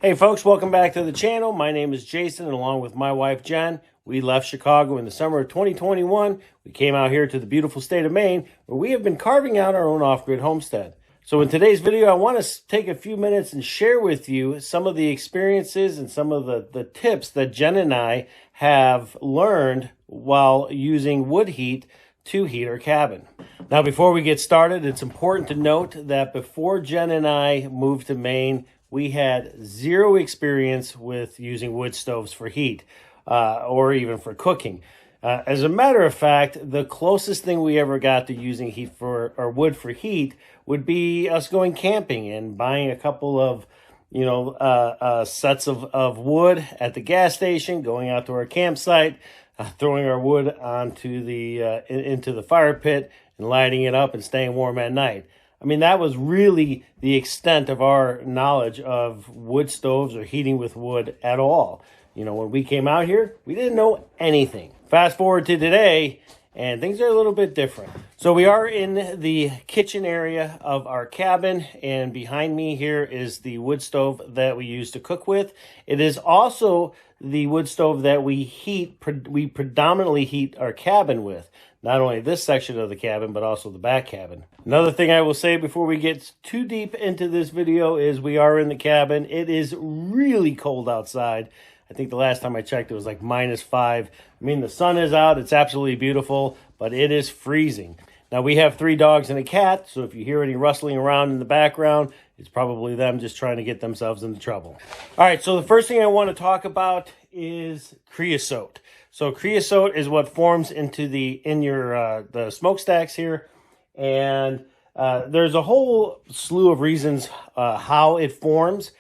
Hey folks, welcome back to the channel. My name is Jason, and along with my wife Jen, we left Chicago in the summer of 2021. We came out here to the beautiful state of Maine, where we have been carving out our own off-grid homestead. So in today's video, I want to take a few minutes and share with you some of the experiences and some of the tips that Jen and I have learned while using wood heat to heat our cabin. Now, before we get started, it's important to note that before Jen and I moved to Maine, we had zero experience with using wood stoves for heat or even for cooking. As a matter of fact, the closest thing we ever got to using heat for or wood for heat would be us going camping and buying a couple of sets of wood at the gas station, going out to our campsite, throwing our wood onto the into the fire pit and lighting it up and staying warm at night. I mean, that was really the extent of our knowledge of wood stoves or heating with wood at all. You know, when we came out here, we didn't know anything. Fast forward to today, and things are a little bit different. So we are in the kitchen area of our cabin, and behind me here is the wood stove that we use to cook with. It is also the wood stove that we predominantly heat our cabin with. Not only this section of the cabin, but also the back cabin. Another thing I will say before we get too deep into this video is we are in the cabin. It is really cold outside. I think the last time I checked, it was like -5. I mean, the sun is out. It's absolutely beautiful, but it is freezing. Now, we have 3 dogs and a cat, so if you hear any rustling around in the background, it's probably them just trying to get themselves into trouble. All right, so the first thing I want to talk about is creosote. So creosote is what forms into the smokestacks here, and there's a whole slew of reasons how it forms.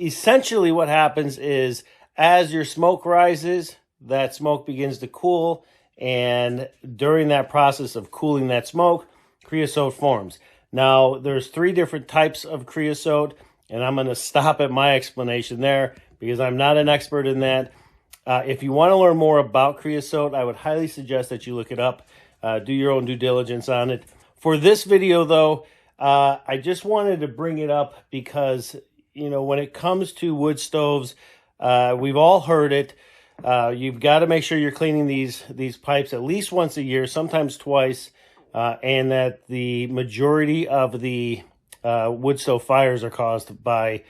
Essentially, what happens is as your smoke rises, that smoke begins to cool, and during that process of cooling that smoke, creosote forms. Now, there's 3 different types of creosote, and I'm going to stop at my explanation there because I'm not an expert in that. If you want to learn more about creosote, I would highly suggest that you look it up. Do your own due diligence on it. For this video, though, I just wanted to bring it up because, you know, when it comes to wood stoves, we've all heard it. You've got to make sure you're cleaning these pipes at least once a year, sometimes twice, and that the majority of the wood stove fires are caused by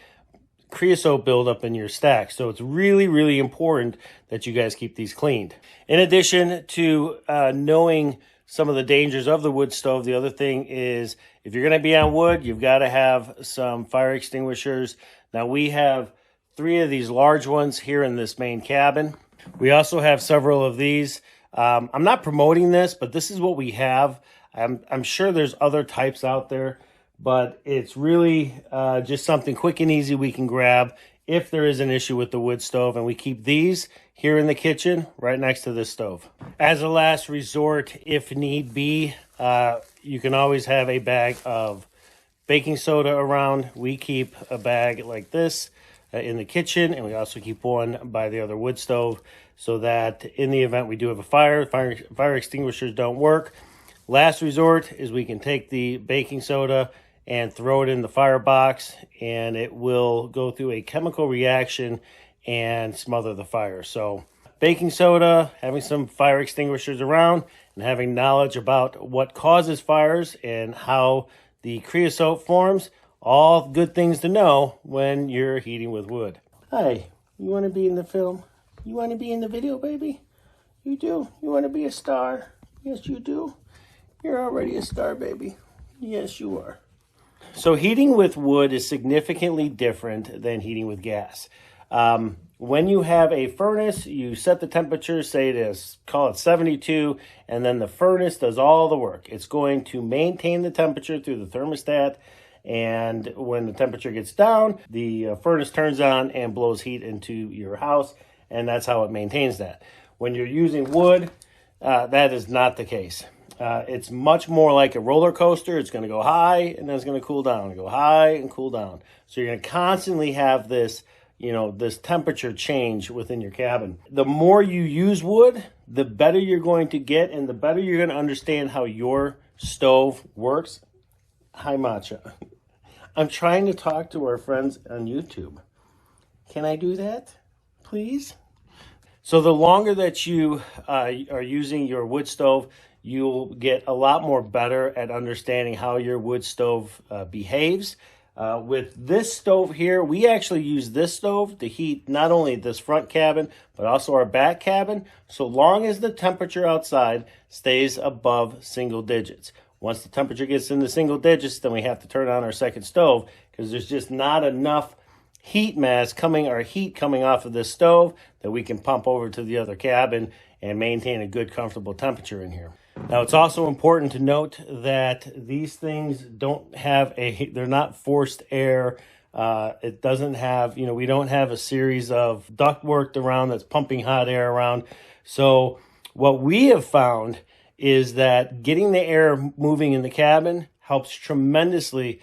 creosote buildup in your stack. So it's really, really important that you guys keep these cleaned. In addition to knowing some of the dangers of the wood stove, the other thing is if you're going to be on wood, you've got to have some fire extinguishers. Now, we have 3 of these large ones here in this main cabin. We also have several of these. I'm not promoting this, but this is what we have. I'm sure there's other types out there, but it's really just something quick and easy we can grab if there is an issue with the wood stove, and we keep these here in the kitchen right next to this stove. As a last resort, if need be, you can always have a bag of baking soda around. We keep a bag like this in the kitchen, and we also keep one by the other wood stove so that in the event we do have a fire extinguishers don't work. Last resort is we can take the baking soda and throw it in the firebox, and it will go through a chemical reaction and smother the fire. So baking soda, having some fire extinguishers around, and having knowledge about what causes fires and how the creosote forms, all good things to know when you're heating with wood. Hi, you want to be in the film? You want to be in the video, baby? You do? You want to be a star? Yes, you do. You're already a star, baby. Yes, you are. So heating with wood is significantly different than heating with gas. When you have a furnace, you set the temperature, say it is, call it 72, and then the furnace does all the work. It's going to maintain the temperature through the thermostat, and when the temperature gets down, the furnace turns on and blows heat into your house, and that's how it maintains that. When you're using wood, that is not the case. It's much more like a roller coaster. It's going to go high and then it's going to cool down, go high and cool down. So you're going to constantly have this, this temperature change within your cabin. The more you use wood, the better you're going to get, and the better you're going to understand how your stove works. Hi, Matcha. I'm trying to talk to our friends on YouTube. Can I do that, please? So the longer that you are using your wood stove, you'll get a lot more better at understanding how your wood stove behaves. With this stove here, we actually use this stove to heat not only this front cabin, but also our back cabin, so long as the temperature outside stays above single digits. Once the temperature gets into single digits, then we have to turn on our second stove because there's just not enough heat mass coming or heat coming off of this stove that we can pump over to the other cabin and maintain a good comfortable temperature in here. Now it's also important to note that these things don't have they're not forced air. It doesn't have, we don't have a series of ductwork around that's pumping hot air around. So what we have found is that getting the air moving in the cabin helps tremendously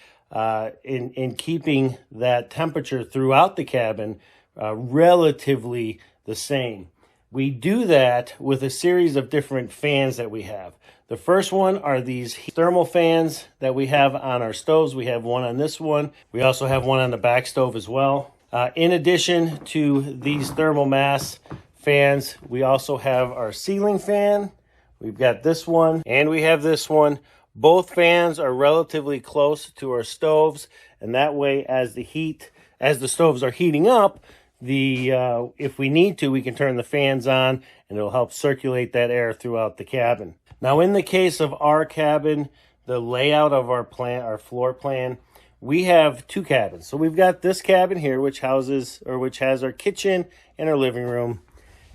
in keeping that temperature throughout the cabin relatively the same. We do that with a series of different fans that we have. The first one are these thermal fans that we have on our stoves. We have one on this one. We also have one on the back stove as well. In addition to these thermal mass fans, we also have our ceiling fan. We've got this one and we have this one. Both fans are relatively close to our stoves, and that way as the stoves are heating up, if we need to, we can turn the fans on and it'll help circulate that air throughout the cabin. Now in the case of our cabin, the layout of our floor plan, we have two cabins. So we've got this cabin here which has our kitchen and our living room.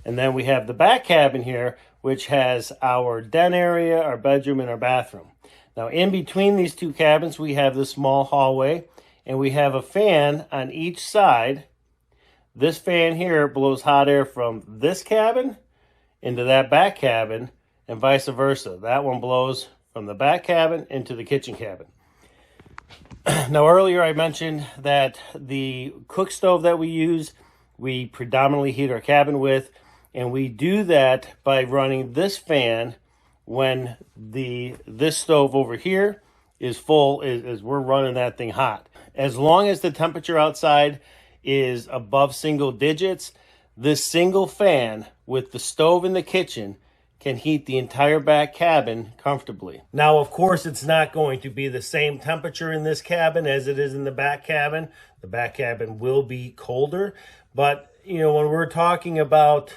And then we have the back cabin here which has our den area, our bedroom, and our bathroom. Now in between these two cabins we have this small hallway and we have a fan on each side. This fan here blows hot air from this cabin into that back cabin and vice versa. That one blows from the back cabin into the kitchen cabin. Now earlier I mentioned that the cook stove that we use, we predominantly heat our cabin with, and we do that by running this fan when this stove over here is full, is we're running that thing hot. As long as the temperature outside is above single digits, this single fan with the stove in the kitchen can heat the entire back cabin comfortably. Now, of course, it's not going to be the same temperature in this cabin as it is in the back cabin. The back cabin will be colder, but when we're talking about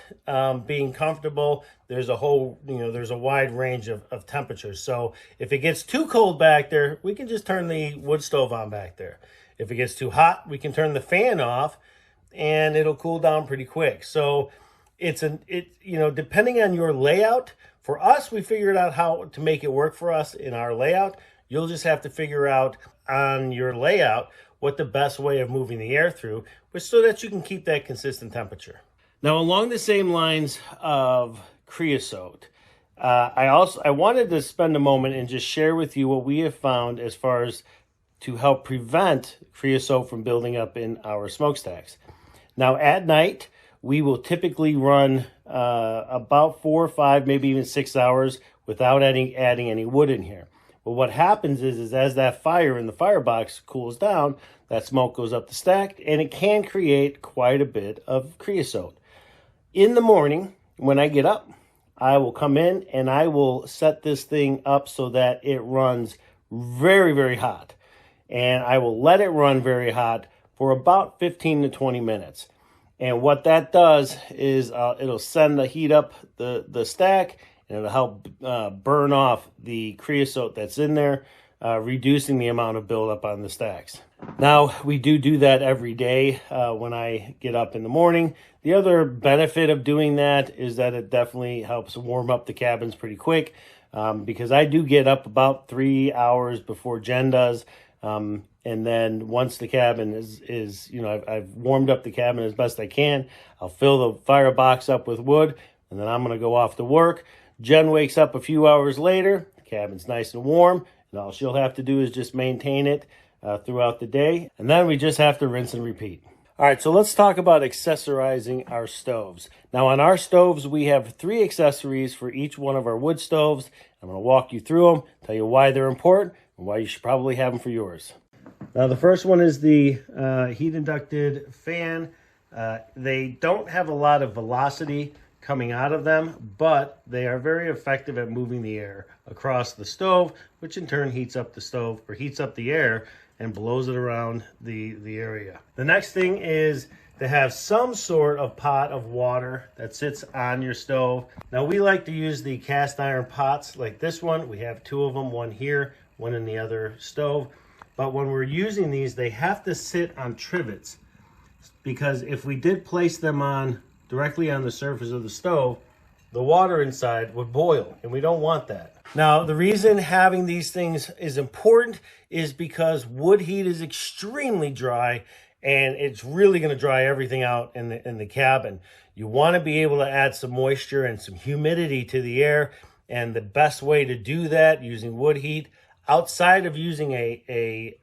being comfortable, there's a wide range of temperatures. So if it gets too cold back there, we can just turn the wood stove on back there. If it gets too hot, we can turn the fan off and it'll cool down pretty quick. So depending on your layout, for us, we figured out how to make it work for us in our layout. You'll just have to figure out on your layout what the best way of moving the air through, but so that you can keep that consistent temperature. Now, along the same lines of creosote, I wanted to spend a moment and just share with you what we have found as far as to help prevent creosote from building up in our smokestacks. Now, at night, we will typically run about 4 or 5, maybe even 6 hours without adding any wood in here. But what happens is as that fire in the firebox cools down, that smoke goes up the stack, and it can create quite a bit of creosote. In the morning, when I get up, I will come in and I will set this thing up so that it runs very, very hot. And I will let it run very hot for about 15 to 20 minutes. And what that does is it'll send the heat up the stack, and it'll help burn off the creosote that's in there, reducing the amount of buildup on the stacks. Now, we do that every day when I get up in the morning. The other benefit of doing that is that it definitely helps warm up the cabins pretty quick, because I do get up about 3 hours before Jen does. And then once the cabin is I've warmed up the cabin as best I can, I'll fill the firebox up with wood, and then I'm going to go off to work. Jen wakes up a few hours later, the cabin's nice and warm, and all she'll have to do is just maintain it throughout the day. And then we just have to rinse and repeat. All right, so let's talk about accessorizing our stoves. Now on our stoves, we have 3 accessories for each one of our wood stoves. I'm going to walk you through them, tell you why they're important, and why you should probably have them for yours. Now the first one is the heat inducted fan. They don't have a lot of velocity coming out of them, but they are very effective at moving the air across the stove, which in turn heats up the stove or heats up the air and blows it around the area. The next thing is to have some sort of pot of water that sits on your stove. Now we like to use the cast iron pots like this one. We have two of them, one here, one in the other stove. But when we're using these, they have to sit on trivets, because if we did place them on directly on the surface of the stove, the water inside would boil, and we don't want that. Now, the reason having these things is important is because wood heat is extremely dry, and it's really going to dry everything out in the cabin. You want to be able to add some moisture and some humidity to the air, and the best way to do that using wood heat, outside of using a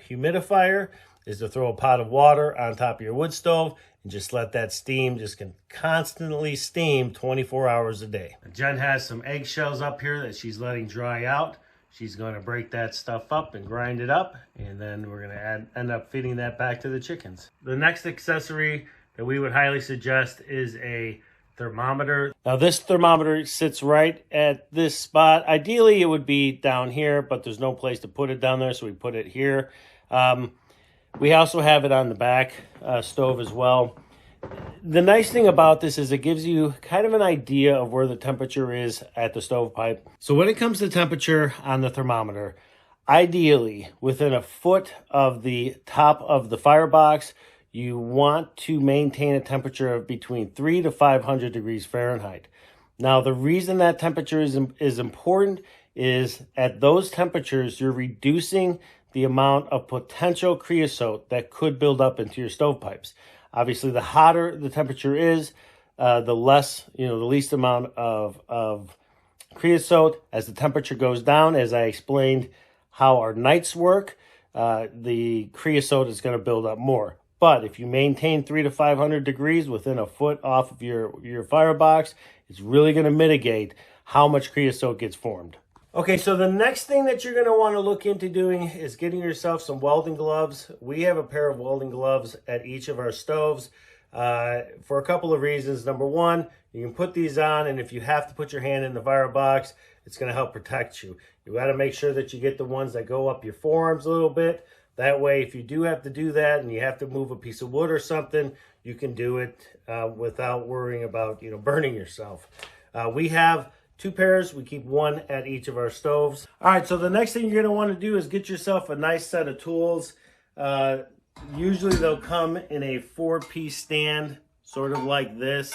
humidifier, is to throw a pot of water on top of your wood stove and just let that steam just constantly steam 24 hours a day. Jen has some eggshells up here that she's letting dry out. She's going to break that stuff up and grind it up, and then we're going to end up feeding that back to the chickens. The next accessory that we would highly suggest is a thermometer. Now this thermometer sits right at this spot. Ideally it would be down here, but there's no place to put it down there, so we put it here. We also have it on the back stove as well. The nice thing about this is it gives you kind of an idea of where the temperature is at the stovepipe. So when it comes to temperature on the thermometer, ideally within a foot of the top of the firebox, you want to maintain a temperature of between 300 to 500 degrees Fahrenheit. Now, the reason that temperature is important is at those temperatures, you're reducing the amount of potential creosote that could build up into your stovepipes. Obviously, the hotter the temperature is, the less, the least amount of creosote. As the temperature goes down, as I explained how our nights work, the creosote is going to build up more. But if you maintain 300 to 500 degrees within a foot off of your firebox, it's really going to mitigate how much creosote gets formed. Okay, so the next thing that you're going to want to look into doing is getting yourself some welding gloves. We have a pair of welding gloves at each of our stoves for a couple of reasons. Number one, you can put these on, and if you have to put your hand in the firebox, it's going to help protect you. You got to make sure that you get the ones that go up your forearms a little bit. That way, if you do have to do that and you have to move a piece of wood or something, you can do it without worrying about burning yourself. We have two pairs. We keep one at each of our stoves. All right, so the next thing you're going to want to do is get yourself a nice set of tools. Usually they'll come in a 4-piece stand, sort of like this.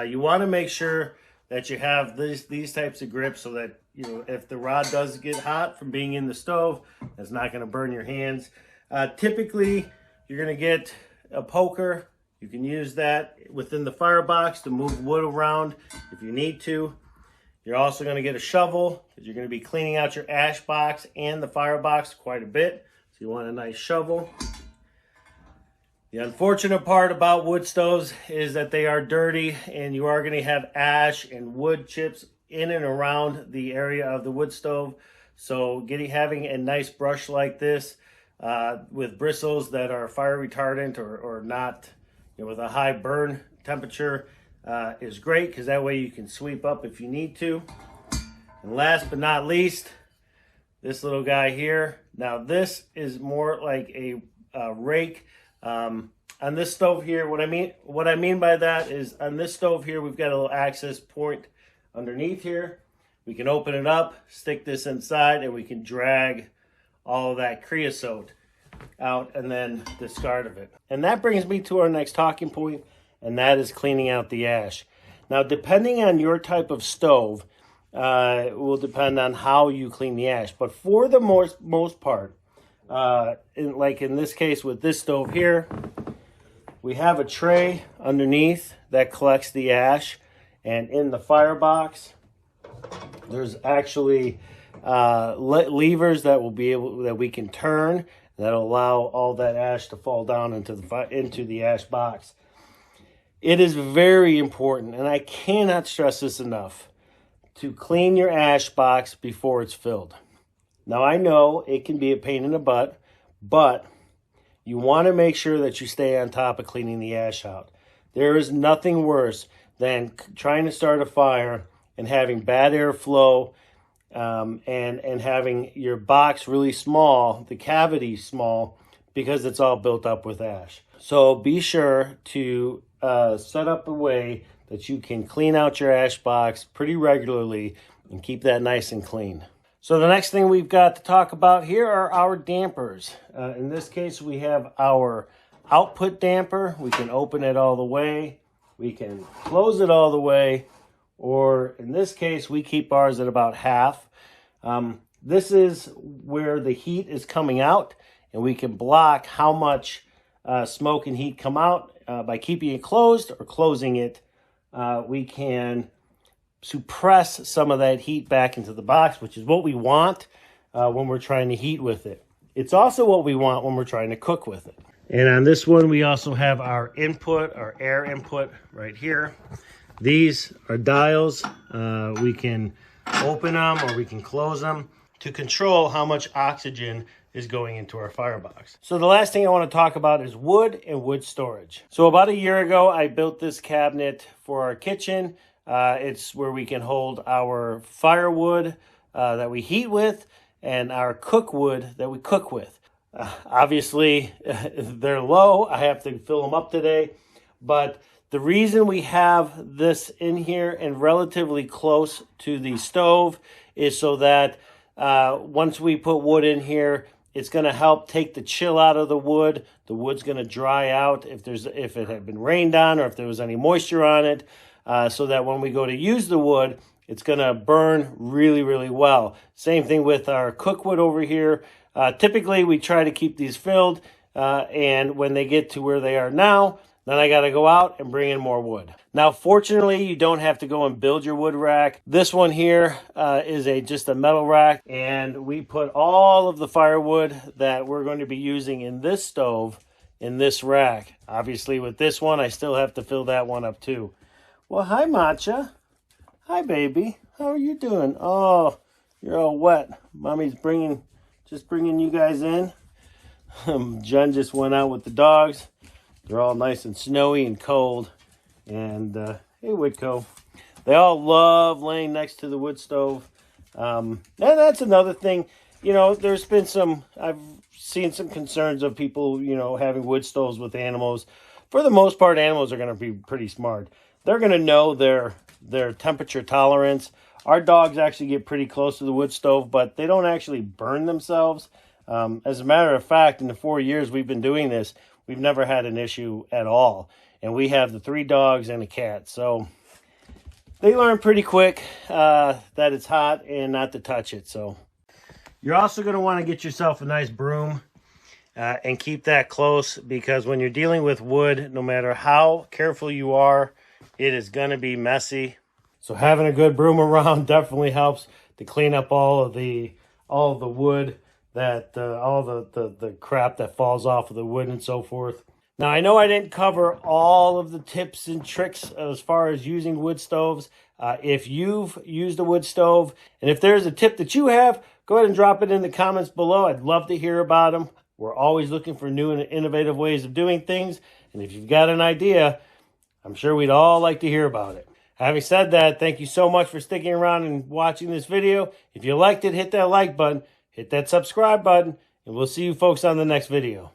You want to make sure that you have these types of grips so that if the rod does get hot from being in the stove, that's not going to burn your hands. Typically, you're going to get a poker. You can use that within the firebox to move wood around if you need to. You're also going to get a shovel because you're going to be cleaning out your ash box and the firebox quite a bit. So you want a nice shovel. The unfortunate part about wood stoves is that they are dirty, and you are going to have ash and wood chips in and around the area of the wood stove. So having a nice brush like this with bristles that are fire retardant or not, with a high burn temperature is great, because that way you can sweep up if you need to. And last but not least, this little guy here. Now this is more like a rake. On this stove here, what I mean by that is on this stove here, we've got a little access point underneath here. We can open it up, stick this inside, and we can drag all of that creosote out and then discard of it. And that brings me to our next talking point, and that is cleaning out the ash. Now, depending on your type of stove, it will depend on how you clean the ash. But for the most part, like in this case with this stove here, we have a tray underneath that collects the ash, and in the firebox, there's actually levers that we can turn that'll allow all that ash to fall down into the ash box. It is very important, and I cannot stress this enough, to clean your ash box before it's filled. Now, I know it can be a pain in the butt, but you want to make sure that you stay on top of cleaning the ash out. There is nothing worse than trying to start a fire and having bad airflow, and having your box really small, the cavity small, because it's all built up with ash. So be sure to set up a way that you can clean out your ash box pretty regularly and keep that nice and clean. So the next thing we've got to talk about here are our dampers. In this case, we have our output damper. We can open it all the way. We can close it all the way. Or in this case, we keep ours at about half. This is where the heat is coming out, and we can block how much smoke and heat come out by keeping it closed or closing it. We can suppress some of that heat back into the box, which is what we want when we're trying to heat with it. It's also what we want when we're trying to cook with it. And on this one, we also have our input, our air input right here. These are dials. We can open them or we can close them to control how much oxygen is going into our firebox. So the last thing I want to talk about is wood and wood storage. So about a year ago, I built this cabinet for our kitchen. It's where we can hold our firewood that we heat with and our cook wood that we cook with. Obviously, they're low. I have to fill them up today. But the reason we have this in here and relatively close to the stove is so that once we put wood in here, it's going to help take the chill out of the wood. The wood's going to dry out if it had been rained on or if there was any moisture on it, so that when we go to use the wood, it's going to burn really, really well. Same thing with our cook wood over here. Typically, we try to keep these filled, and when they get to where they are now, then I got to go out and bring in more wood. Now, fortunately, you don't have to go and build your wood rack. This one here is just a metal rack, and we put all of the firewood that we're going to be using in this stove in this rack. Obviously, with this one, I still have to fill that one up too. Well, hi, Matcha. Hi, baby. How are you doing? Oh, you're all wet. Mommy's just bringing you guys in. Jen just went out with the dogs. They're all nice and snowy and cold. And, hey, Whitco. They all love laying next to the wood stove. And that's another thing. You know, there's been I've seen some concerns of people, having wood stoves with animals. For the most part, animals are going to be pretty smart. They're going to know their temperature tolerance. Our dogs actually get pretty close to the wood stove, but they don't actually burn themselves. As a matter of fact, in the 4 years we've been doing this, we've never had an issue at all. And we have the 3 dogs and a cat. So they learn pretty quick that it's hot and not to touch it. So you're also going to want to get yourself a nice broom and keep that close, because when you're dealing with wood, no matter how careful you are, it is going to be messy. So having a good broom around definitely helps to clean up all of the wood, all the crap that falls off of the wood and so forth. Now, I know I didn't cover all of the tips and tricks as far as using wood stoves. If you've used a wood stove, and if there's a tip that you have, go ahead and drop it in the comments below. I'd love to hear about them. We're always looking for new and innovative ways of doing things. And if you've got an idea, I'm sure we'd all like to hear about it. Having said that, thank you so much for sticking around and watching this video. If you liked it, hit that like button, hit that subscribe button, and we'll see you folks on the next video.